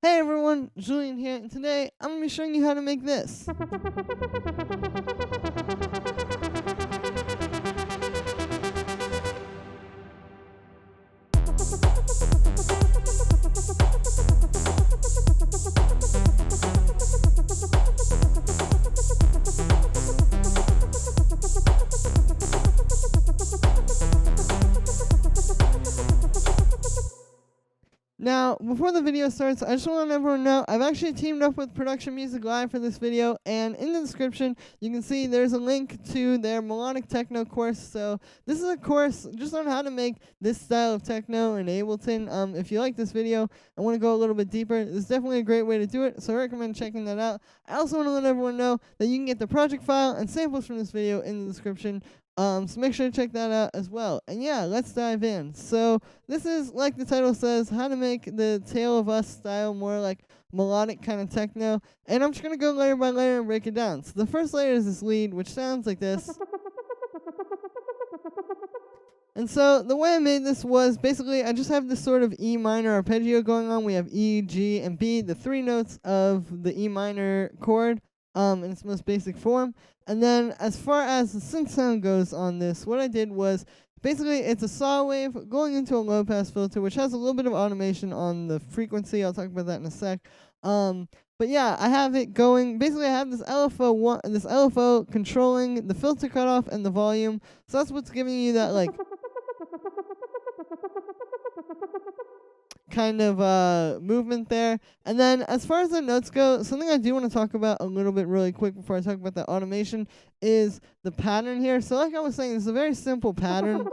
Hey everyone, Julian here, and today I'm going to be showing you how to make this. Now, before the video starts, I just want to let everyone know I've actually teamed up with Production Music Live for this video, and in the description, you can see there's a link to their Melodic Techno course. So this is a course just on how to make this style of techno in Ableton. If you like this video and want to go a little bit deeper, it's definitely a great way to do it, so I recommend checking that out. I also want to let everyone know that you can get the project file and samples from this video in the description. So make sure to check that out as well. And yeah, let's dive in. So this is, like the title says, how to make the Tale of Us style more like melodic kind of techno. And I'm just going to go layer by layer and break it down. So the first layer is this lead, which sounds like this. And so the way I made this was basically I just have this sort of E minor arpeggio going on. We have E, G, and B, the three notes of the E minor chord in its most basic form. And then as far as the synth sound goes on this, what I did was basically it's a saw wave going into a low pass filter, which has a little bit of automation on the frequency. I'll talk about that in a sec. But yeah, I have it going. Basically, I have this LFO controlling the filter cutoff and the volume. So that's what's giving you that like kind of movement there. And then as far as the notes go, something I do want to talk about a little bit really quick before I talk about the automation is the pattern here. So like I was saying, it's a very simple pattern.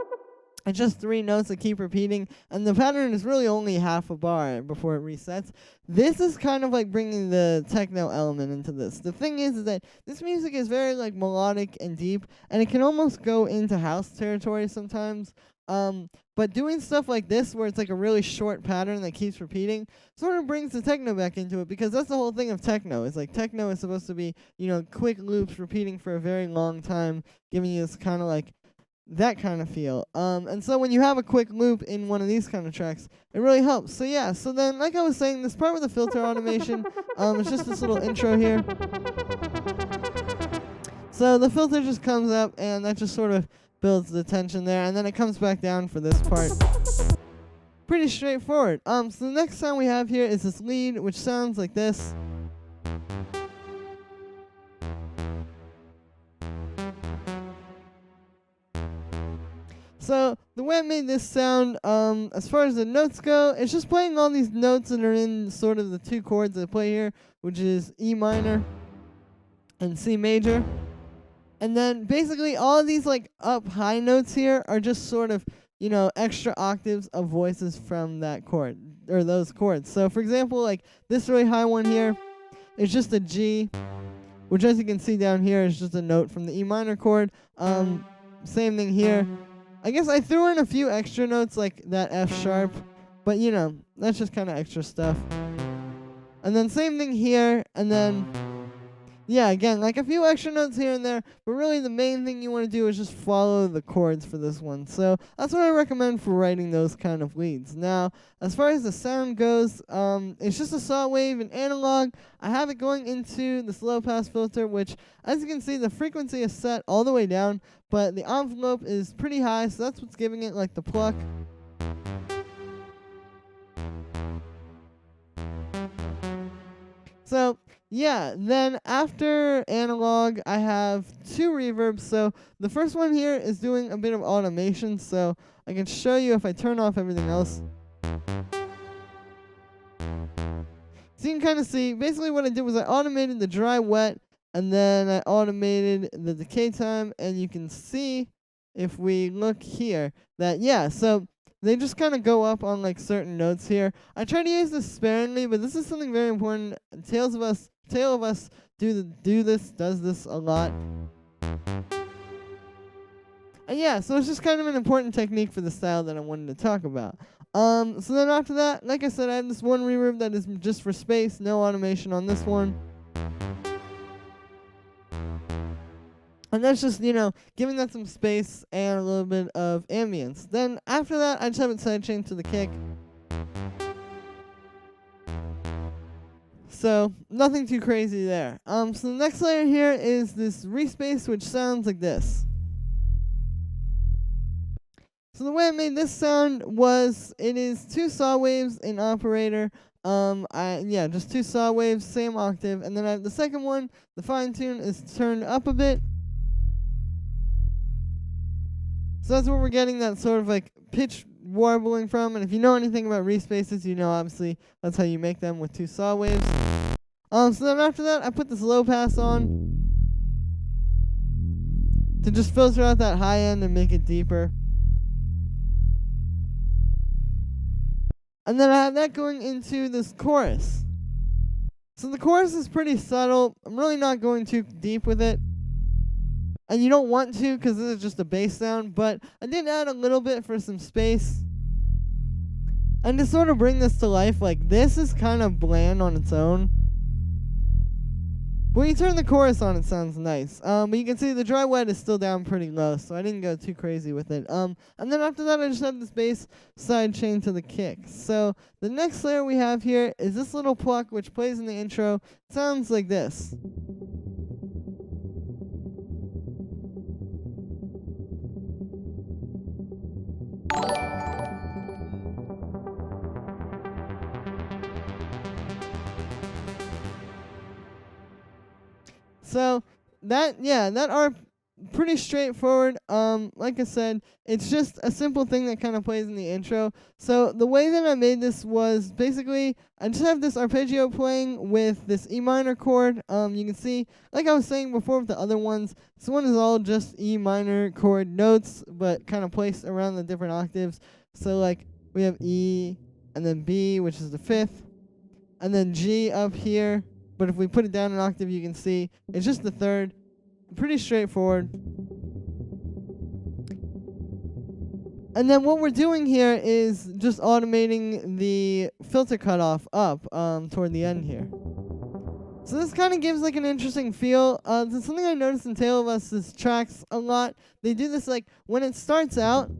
It's just three notes that keep repeating, and the pattern is really only half a bar before it resets. This is kind of like bringing the techno element into this. The thing is that this music is very like melodic and deep, and it can almost go into house territory sometimes. But doing stuff like this, where it's like a really short pattern that keeps repeating, sort of brings the techno back into it, because that's the whole thing of techno. It's like techno is supposed to be, quick loops repeating for a very long time, giving you this kind of like that kind of feel. And so when you have a quick loop in one of these kind of tracks, it really helps. So yeah, so then like I was saying, this part with the filter automation, it's just this little intro here. So the filter just comes up, and that just sort of builds the tension there, and then it comes back down for this part. Pretty straightforward. So the next sound we have here is this lead, which sounds like this. So the way I made this sound, as far as the notes go, it's just playing all these notes that are in sort of the two chords that I play here, which is E minor and C major. And then basically all of these like up high notes here are just sort of, extra octaves of voices from that chord, or those chords. So for example, like this really high one here is just a G, which as you can see down here is just a note from the E minor chord. Same thing here. I guess I threw in a few extra notes like that F sharp, but that's just kind of extra stuff. And then same thing here, and then yeah, again, like a few extra notes here and there, but really the main thing you want to do is just follow the chords for this one. So that's what I recommend for writing those kind of leads. Now, as far as the sound goes, it's just a saw wave in analog. I have it going into this low pass filter, which, as you can see, the frequency is set all the way down, but the envelope is pretty high, so that's what's giving it like the pluck. So yeah, then after analog, I have two reverbs. So the first one here is doing a bit of automation, so I can show you if I turn off everything else. So you can kind of see, basically what I did was I automated the dry wet, and then I automated the decay time, and you can see, if we look here, that yeah, so they just kind of go up on like certain notes here. I try to use this sparingly, but this is something very important. Tale of Us does this a lot. And yeah, so it's just kind of an important technique for the style that I wanted to talk about. So then after that, like I said, I have this one reverb that is just for space, no automation on this one. And that's just, giving that some space and a little bit of ambience. Then after that, I just have it sidechained to the kick. So nothing too crazy there. So the next layer here is this respace, which sounds like this. So the way I made this sound was it is 2 saw waves in operator. Just 2 saw waves, same octave, and then I have the second one. The fine tune is turned up a bit. So that's where we're getting that sort of like pitch warbling from. And if you know anything about respaces, you know obviously that's how you make them with 2 saw waves. So then after that, I put this low pass on to just filter out that high end and make it deeper. And then I have that going into this chorus. So the chorus is pretty subtle. I'm really not going too deep with it. And you don't want to because this is just a bass sound, but I did add a little bit for some space. And to sort of bring this to life, like this is kind of bland on its own. When you turn the chorus on, it sounds nice. But you can see the dry wet is still down pretty low, so I didn't go too crazy with it. And then after that, I just have this bass side chain to the kick. So the next layer we have here is this little pluck, which plays in the intro. It sounds like this. So that are pretty straightforward. Like I said, it's just a simple thing that kind of plays in the intro. So the way that I made this was basically I just have this arpeggio playing with this E minor chord. You can see, like I was saying before with the other ones, this one is all just E minor chord notes, but kind of placed around the different octaves. So like we have E and then B, which is the 5th, and then G up here. But if we put it down an octave, you can see it's just the 3rd. Pretty straightforward. And then what we're doing here is just automating the filter cutoff up toward the end here. So this kind of gives like an interesting feel. Something I noticed in Tale of Us's tracks a lot. They do this like when it starts out.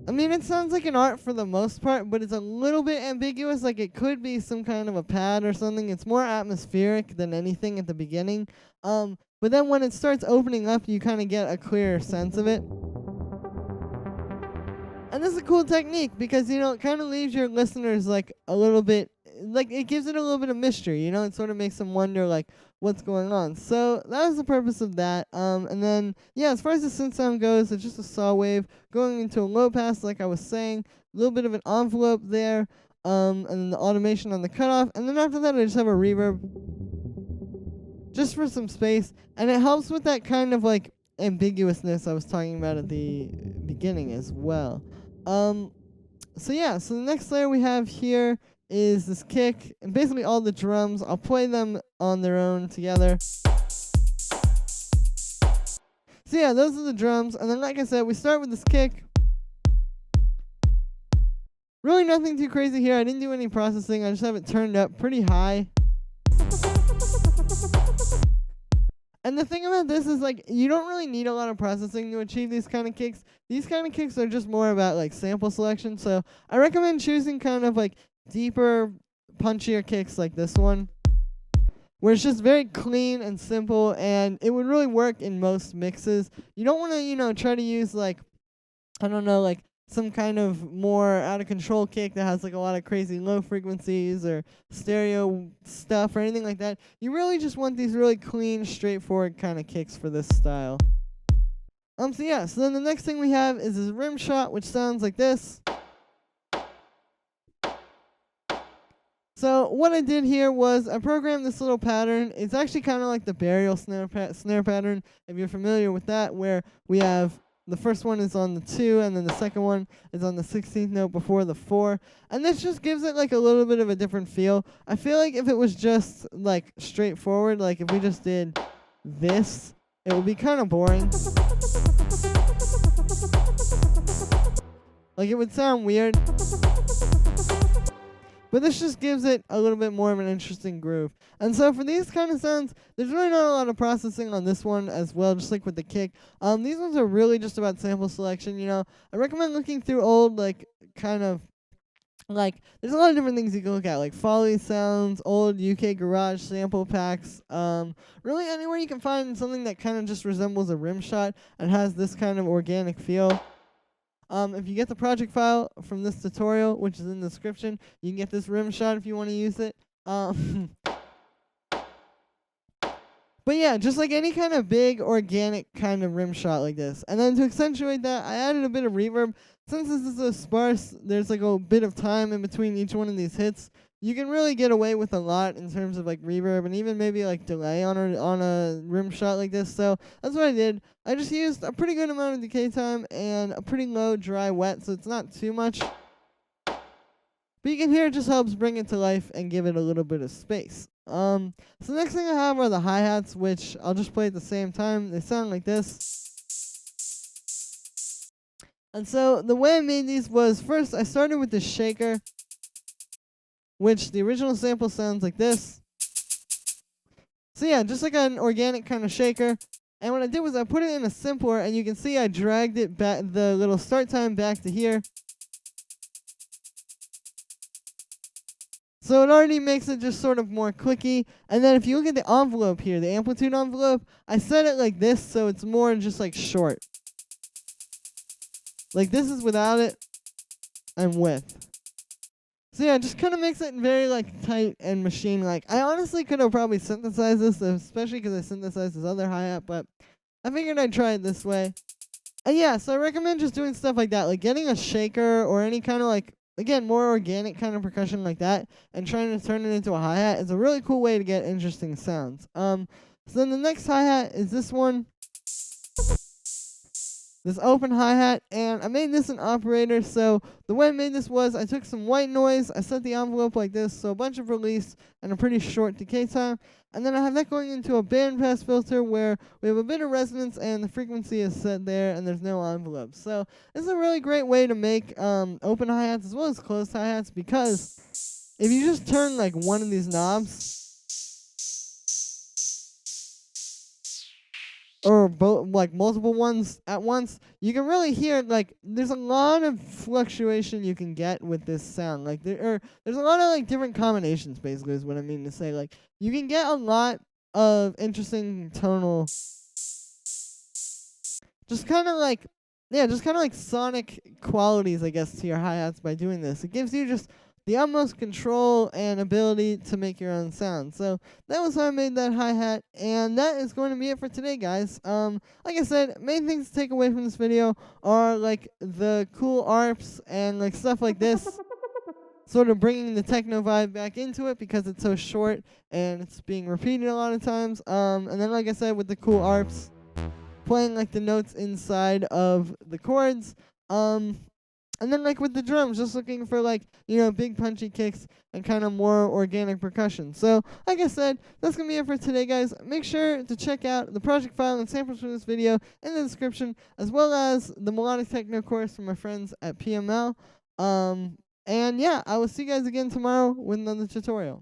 I mean, it sounds like an art for the most part, but it's a little bit ambiguous. Like it could be some kind of a pad or something. It's more atmospheric than anything at the beginning. But then when it starts opening up, you kind of get a clearer sense of it. And this is a cool technique because, you know, it kind of leaves your listeners like a little bit, like it gives it a little bit of mystery, you know, it sort of makes them wonder like what's going on. So that was the purpose of that. And then, yeah, as far as the synth sound goes, it's just a saw wave going into a low pass, like I was saying, a little bit of an envelope there, and then the automation on the cutoff. And then after that, I just have a reverb just for some space. And it helps with that kind of like ambiguousness I was talking about at the beginning as well. So yeah, so the next layer we have here is this kick, and basically all the drums. I'll play them on their own together. So yeah, those are the drums, and then like I said, we start with this kick. Really nothing too crazy here. I didn't do any processing. I just have it turned up pretty high. And the thing about this is, like, you don't really need a lot of processing to achieve these kind of kicks. These kind of kicks are just more about, like, sample selection. So I recommend choosing kind of, like, deeper, punchier kicks like this one, where it's just very clean and simple, and it would really work in most mixes. You don't want to, you know, try to use, like, I don't know, like, some kind of more out-of-control kick that has, like, a lot of crazy low frequencies or stereo stuff or anything like that. You really just want these really clean, straightforward kind of kicks for this style. So yeah, so then the next thing we have is this rim shot, which sounds like this. So what I did here was I programmed this little pattern. It's actually kind of like the burial snare pattern, if you're familiar with that, where we have the first one is on the 2, and then the second one is on the 16th note before the 4. And this just gives it like a little bit of a different feel. I feel like if it was just like straightforward, like if we just did this, it would be kind of boring. Like it would sound weird. But this just gives it a little bit more of an interesting groove. And so for these kind of sounds, there's really not a lot of processing on this one as well, just like with the kick. These ones are really just about sample selection, you know. I recommend looking through old, like, kind of Like, there's a lot of different things you can look at, like Foley sounds, old UK garage sample packs. Really anywhere you can find something that kind of just resembles a rim shot and has this kind of organic feel. If you get the project file from this tutorial, which is in the description, you can get this rim shot if you want to use it. But yeah, just like any kind of big organic kind of rim shot like this. And then to accentuate that, I added a bit of reverb. Since this is so sparse, there's like a bit of time in between each one of these hits. You can really get away with a lot in terms of like reverb and even maybe like delay on a rim shot like this. So that's what I did. I just used a pretty good amount of decay time and a pretty low dry wet, so it's not too much. But you can hear it just helps bring it to life and give it a little bit of space. So the next thing I have are the hi-hats, which I'll just play at the same time. They sound like this. And so the way I made these was, first I started with the shaker, which the original sample sounds like this. So yeah, just like an organic kind of shaker. And what I did was I put it in a simpler, and you can see I dragged it back, the little start time back to here. So it already makes it just sort of more clicky. And then if you look at the envelope here, the amplitude envelope, I set it like this so it's more just like short. Like this is without it and with. So yeah, it just kind of makes it very like tight and machine-like. I honestly could have probably synthesized this, especially because I synthesized this other hi-hat, but I figured I'd try it this way. And yeah, so I recommend just doing stuff like that, like getting a shaker or any kind of like, again, more organic kind of percussion like that, and trying to turn it into a hi-hat is a really cool way to get interesting sounds. So then the next hi-hat is this one. This open hi-hat, and I made this an operator. So the way I made this was I took some white noise, I set the envelope like this, so a bunch of release and a pretty short decay time, and then I have that going into a bandpass filter where we have a bit of resonance and the frequency is set there and there's no envelope. So this is a really great way to make open hi-hats as well as closed hi-hats, because if you just turn like one of these knobs, or like multiple ones at once, you can really hear like there's a lot of fluctuation you can get with this sound. Like there's a lot of like different combinations, basically is what I mean to say. Like you can get a lot of interesting tonal, just kind of like sonic qualities, I guess, to your hi-hats by doing this. It gives you just the utmost control and ability to make your own sound. So that was how I made that hi-hat, and that is going to be it for today, guys. Like I said, main things to take away from this video are like the cool arps and like stuff like this, sort of bringing the techno vibe back into it because it's so short and it's being repeated a lot of times. And then like I said, with the cool arps, playing like the notes inside of the chords. And then like with the drums, just looking for like, you know, big punchy kicks and kind of more organic percussion. So like I said, that's going to be it for today, guys. Make sure to check out the project file and samples for this video in the description, as well as the Melodic Techno course from my friends at PML. And yeah, I will see you guys again tomorrow with another tutorial.